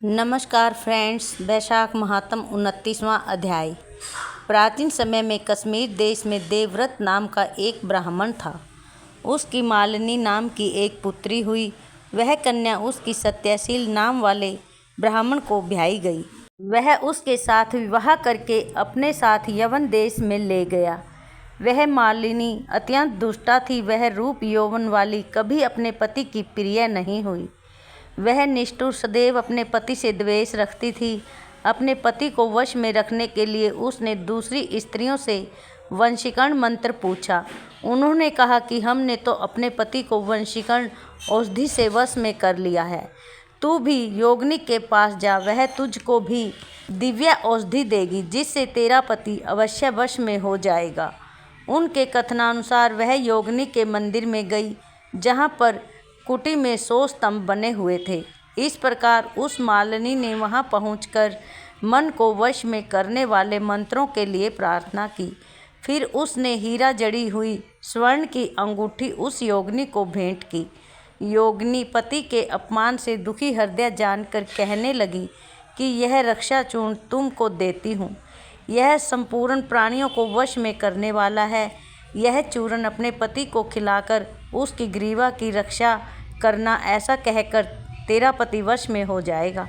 नमस्कार फ्रेंड्स। वैशाख महात्म 29वां अध्याय। प्राचीन समय में कश्मीर देश में देवव्रत नाम का एक ब्राह्मण था। उसकी मालिनी नाम की एक पुत्री हुई। वह कन्या उसकी सत्यशील नाम वाले ब्राह्मण को ब्याही गई। वह उसके साथ विवाह करके अपने साथ यवन देश में ले गया। वह मालिनी अत्यंत दुष्टा थी। वह रूप यौवन वाली कभी अपने पति की प्रिय नहीं हुई। वह निष्ठुर सदैव अपने पति से द्वेष रखती थी। अपने पति को वश में रखने के लिए उसने दूसरी स्त्रियों से वशीकरण मंत्र पूछा। उन्होंने कहा कि हमने तो अपने पति को वशीकरण औषधि से वश में कर लिया है। तू भी योगिनी के पास जा, वह तुझको भी दिव्य औषधि देगी जिससे तेरा पति अवश्य वश में हो जाएगा। उनके कथनानुसार वह योगिनी के मंदिर में गई, जहाँ पर कुटी में 100 स्तंभ बने हुए थे। इस प्रकार उस मालिनी ने वहां पहुंचकर मन को वश में करने वाले मंत्रों के लिए प्रार्थना की। फिर उसने हीरा जड़ी हुई स्वर्ण की अंगूठी उस योगिनी को भेंट की। योगिनी पति के अपमान से दुखी हृदय जानकर कहने लगी कि यह रक्षा चूर्ण तुमको देती हूँ। यह संपूर्ण प्राणियों को वश में करने वाला है। यह चूर्ण अपने पति को खिलाकर उसकी ग्रीवा की रक्षा करना, ऐसा कहकर तेरा पति वश में हो जाएगा।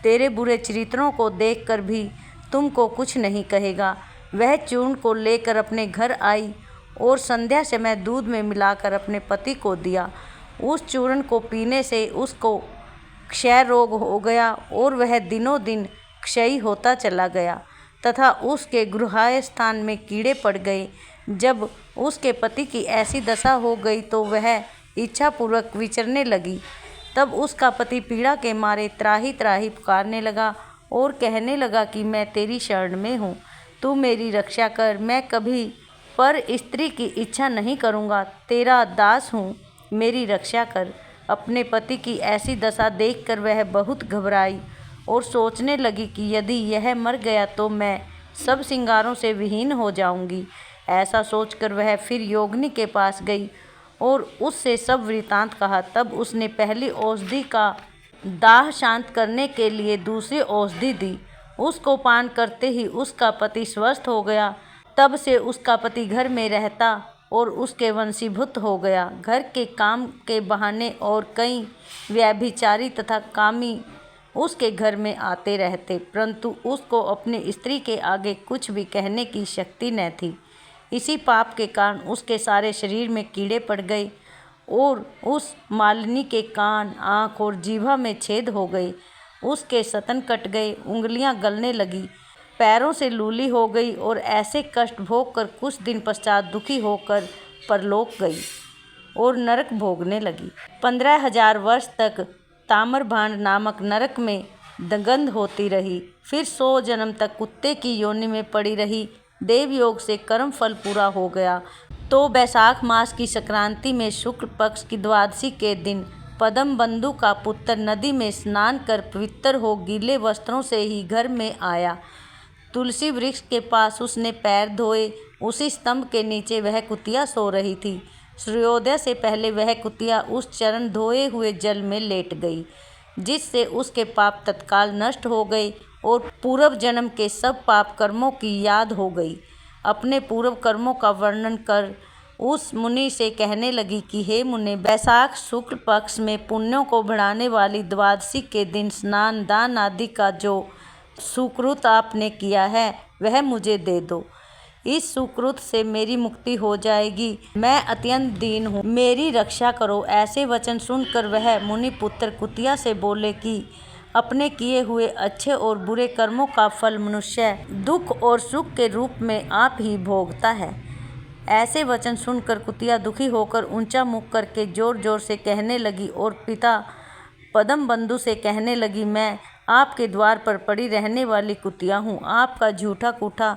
तेरे बुरे चरित्रों को देखकर भी तुमको कुछ नहीं कहेगा। वह चूर्ण को लेकर अपने घर आई और संध्या समय दूध में मिलाकर अपने पति को दिया। उस चूर्ण को पीने से उसको क्षय रोग हो गया और वह दिनों दिन क्षयी होता चला गया तथा उसके गृहाय स्थान में कीड़े पड़ गए। जब उसके पति की ऐसी दशा हो गई तो वह इच्छापूर्वक विचरने लगी। तब उसका पति पीड़ा के मारे त्राही त्राही पुकारने लगा और कहने लगा कि मैं तेरी शरण में हूँ, तू मेरी रक्षा कर। मैं कभी पर स्त्री की इच्छा नहीं करूँगा, तेरा दास हूँ, मेरी रक्षा कर। अपने पति की ऐसी दशा देखकर वह बहुत घबराई और सोचने लगी कि यदि यह मर गया तो मैं सब श्रृंगारों से विहीन हो जाऊंगी। ऐसा सोचकर वह फिर योगिनी के पास गई और उससे सब वृतांत कहा। तब उसने पहली औषधि का दाह शांत करने के लिए दूसरी औषधि दी। उसको पान करते ही उसका पति स्वस्थ हो गया। तब से उसका पति घर में रहता और उसके वंशीभूत हो गया। घर के काम के बहाने और कई व्यभिचारी तथा कामी उसके घर में आते रहते, परंतु उसको अपनी स्त्री के आगे कुछ भी कहने की शक्ति न थी। इसी पाप के कारण उसके सारे शरीर में कीड़े पड़ गए और उस मालिनी के कान, आँख और जीभा में छेद हो गए। उसके स्तन कट गए, उंगलियां गलने लगी, पैरों से लूली हो गई और ऐसे कष्ट भोग कर कुछ दिन पश्चात दुखी होकर परलोक गई और नरक भोगने लगी। 15,000 वर्ष तक ताम्रभांड नामक नरक में दगंध होती रही। फिर 100 जन्म तक कुत्ते की योनि में पड़ी रही। देवयोग से कर्म फल पूरा हो गया तो वैशाख मास की संक्रांति में शुक्ल पक्ष की द्वादशी के दिन पद्म बंधु का पुत्र नदी में स्नान कर पवित्र हो गीले वस्त्रों से ही घर में आया। तुलसी वृक्ष के पास उसने पैर धोए। उसी स्तंभ के नीचे वह कुतिया सो रही थी। सूर्योदय से पहले वह कुतिया उस चरण धोए हुए जल में लेट गई, जिससे उसके पाप तत्काल नष्ट हो गए और पूर्व जन्म के सब पाप कर्मों की याद हो गई। अपने पूर्व कर्मों का वर्णन कर उस मुनि से कहने लगी कि हे मुने, वैशाख शुक्ल पक्ष में पुण्यों को बढ़ाने वाली द्वादशी के दिन स्नान दान आदि का जो सुकृत आपने किया है वह मुझे दे दो। इस सुकृत से मेरी मुक्ति हो जाएगी। मैं अत्यंत दीन हूँ, मेरी रक्षा करो। ऐसे वचन सुनकर वह मुनि पुत्र कुतिया से बोले कि अपने किए हुए अच्छे और बुरे कर्मों का फल मनुष्य दुख और सुख के रूप में आप ही भोगता है। ऐसे वचन सुनकर कुतिया दुखी होकर ऊंचा मुख करके जोर जोर से कहने लगी और पिता पद्म बंधु से कहने लगी, मैं आपके द्वार पर पड़ी रहने वाली कुतिया हूँ, आपका झूठा कूठा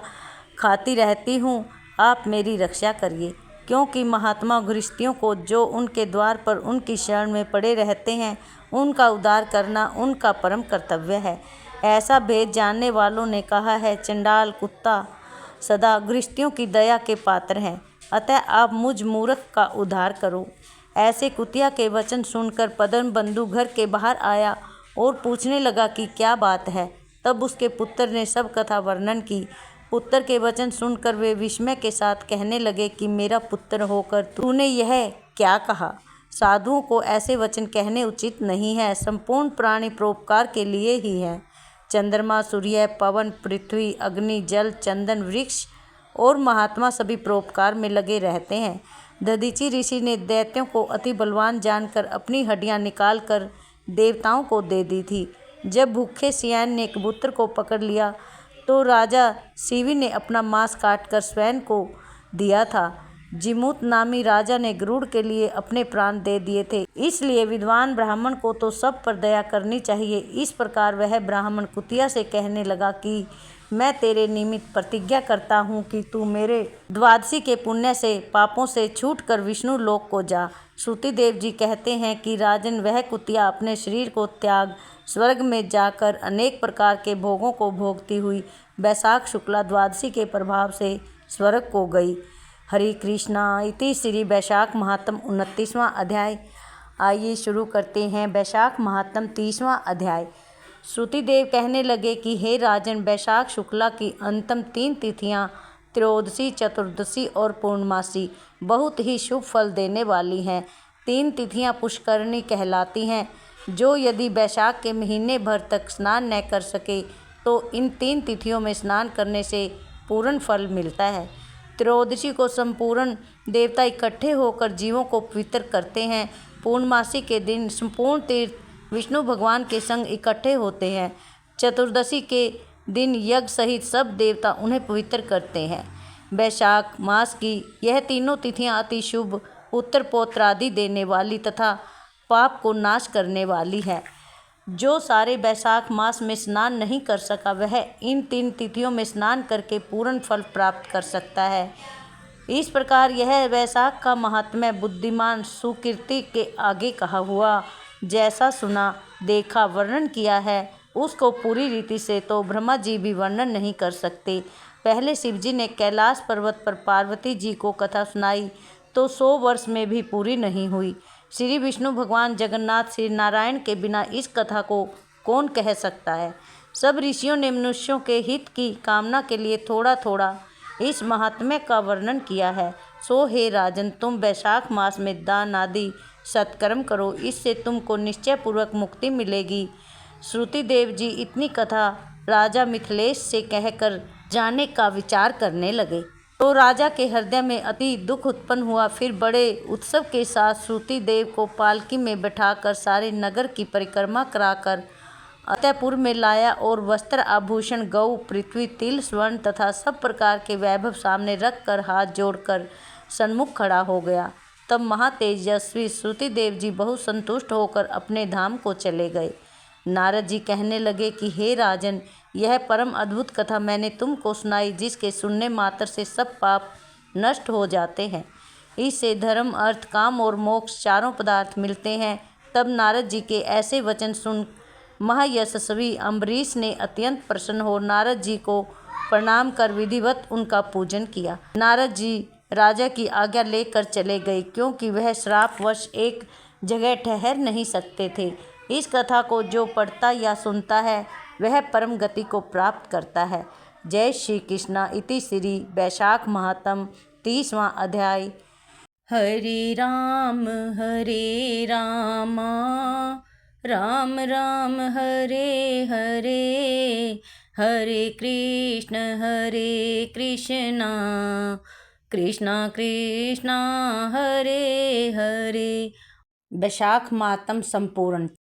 खाती रहती हूँ, आप मेरी रक्षा करिए। क्योंकि महात्मा गृहस्थियों को जो उनके द्वार पर उनकी शरण में पड़े रहते हैं उनका उद्धार करना उनका परम कर्तव्य है। ऐसा भेद जानने वालों ने कहा है, चंडाल कुत्ता सदा गृहस्थियों की दया के पात्र हैं, अतः आप मुझ मूर्ख का उद्धार करो। ऐसे कुतिया के वचन सुनकर पद्म बंधु घर के बाहर आया और पूछने लगा कि क्या बात है। तब उसके पुत्र ने सब कथा वर्णन की। पुत्र के वचन सुनकर वे विस्मय के साथ कहने लगे कि मेरा पुत्र होकर तूने यह क्या कहा। साधुओं को ऐसे वचन कहने उचित नहीं है। संपूर्ण प्राणी परोपकार के लिए ही है। चंद्रमा, सूर्य, पवन, पृथ्वी, अग्नि, जल, चंदन, वृक्ष और महात्मा सभी परोपकार में लगे रहते हैं। दधीचि ऋषि ने दैत्यों को अति बलवान जानकर अपनी हड्डियां निकाल कर देवताओं को दे दी थी। जब भूखे सियान ने कबूतर को पकड़ लिया तो राजा शिवी ने अपना मांस काटकर स्वयं को दिया था। जिमूत नामी राजा ने गरुड़ के लिए अपने प्राण दे दिए थे। इसलिए विद्वान ब्राह्मण को तो सब पर दया करनी चाहिए। इस प्रकार वह ब्राह्मण कुतिया से कहने लगा कि मैं तेरे निमित्त प्रतिज्ञा करता हूँ कि तू मेरे द्वादशी के पुण्य से पापों से छूटकर विष्णु लोक को जा। श्रुतिदेव जी कहते हैं कि राजन वह कुतिया अपने शरीर को त्याग स्वर्ग में जाकर अनेक प्रकार के भोगों को भोगती हुई बैसाख शुक्ला द्वादशी के प्रभाव से स्वर्ग को गई। हरे कृष्णा। इति श्री वैशाख महात्म 29वां अध्याय। आइए शुरू करते हैं वैशाख महात्म 30वां अध्याय। श्रुतिदेव कहने लगे कि हे राजन, वैशाख शुक्ला की अंतिम 3 तिथियां त्रयोदशी, चतुर्दशी और पूर्णमासी बहुत ही शुभ फल देने वाली हैं। 3 तिथियां पुष्करणी कहलाती हैं। जो यदि वैशाख के महीने भर तक स्नान न कर सके तो इन 3 तिथियों में स्नान करने से पूर्ण फल मिलता है। त्रयोदशी को संपूर्ण देवता इकट्ठे होकर जीवों को पवित्र करते हैं। पूर्णमासी के दिन संपूर्ण तीर्थ विष्णु भगवान के संग इकट्ठे होते हैं। चतुर्दशी के दिन यज्ञ सहित सब देवता उन्हें पवित्र करते हैं। वैशाख मास की यह तीनों तिथियां अति शुभ, पुत्र पौत्र आदि देने वाली तथा पाप को नाश करने वाली है। जो सारे वैशाख मास में स्नान नहीं कर सका वह इन 3 तिथियों में स्नान करके पूर्ण फल प्राप्त कर सकता है। इस प्रकार यह वैशाख का महात्म्य बुद्धिमान सुकीर्ति के आगे कहा हुआ जैसा सुना देखा वर्णन किया है उसको पूरी रीति से तो ब्रह्मा जी भी वर्णन नहीं कर सकते। पहले शिव जी ने कैलाश पर्वत पर पार्वती जी को कथा सुनाई तो 100 वर्ष में भी पूरी नहीं हुई। श्री विष्णु भगवान जगन्नाथ श्री नारायण के बिना इस कथा को कौन कह सकता है। सब ऋषियों ने मनुष्यों के हित की कामना के लिए थोड़ा थोड़ा इस महात्म्य का वर्णन किया है। सो हे राजन, तुम वैशाख मास में दान आदि सत्कर्म करो, इससे तुमको निश्चय पूर्वक मुक्ति मिलेगी। श्रुतिदेव जी इतनी कथा राजा मिथिलेश से कहकर जाने का विचार करने लगे तो राजा के हृदय में अति दुख उत्पन्न हुआ। फिर बड़े उत्सव के साथ श्रुतिदेव को पालकी में बैठाकर सारे नगर की परिक्रमा कराकर अतःपुर में लाया और वस्त्र आभूषण गौ पृथ्वी तिल स्वर्ण तथा सब प्रकार के वैभव सामने रखकर हाथ जोड़कर सन्मुख खड़ा हो गया। तब महातेजस्वी श्रुतिदेव जी बहुत संतुष्ट होकर अपने धाम को चले गए। नारद जी कहने लगे कि हे राजन, यह परम अद्भुत कथा मैंने तुमको सुनाई जिसके सुनने मात्र से सब पाप नष्ट हो जाते हैं। इससे धर्म अर्थ काम और मोक्ष चारों पदार्थ मिलते हैं। तब नारद जी के ऐसे वचन सुन महायशस्वी अम्बरीश ने अत्यंत प्रसन्न हो नारद जी को प्रणाम कर विधिवत उनका पूजन किया। नारद जी राजा की आज्ञा लेकर चले गए क्योंकि वह श्रापवश एक जगह ठहर नहीं सकते थे। इस कथा को जो पढ़ता या सुनता है वह परम गति को प्राप्त करता है। जय श्री कृष्णा। इति श्री वैशाख महात्म 30वां अध्याय। हरे राम राम राम हरे हरे, हरे कृष्णा कृष्णा कृष्णा हरे हरे। वैशाख मातम संपूर्ण।